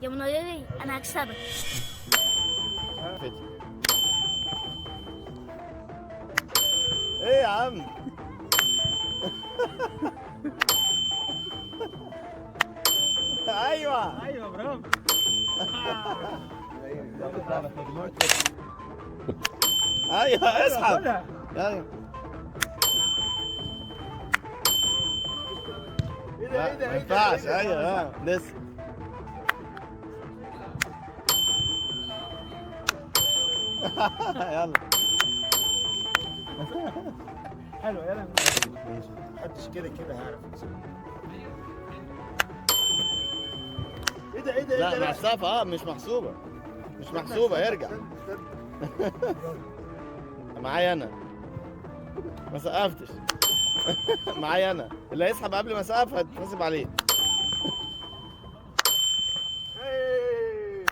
يا منيري انا هكسبك. ايه يا عم؟ ايوه ايوه برافو. ايوه اسحب. خدها. ايوه ايه ده لا ايه ده ما ايه ينفعش. ده؟ ايوه لسه. يلا حلو يلا. ماشي. محدش كده كده هيعرف يكسب. ايه ده ايه ده ايه لا ده؟ مع السقف مش محسوبة. مش محسوبة يرجع. معايا انا ما سقفتش. معايا انا اللي هيسحب قبل ما اسقف هتحسب عليه. إيه.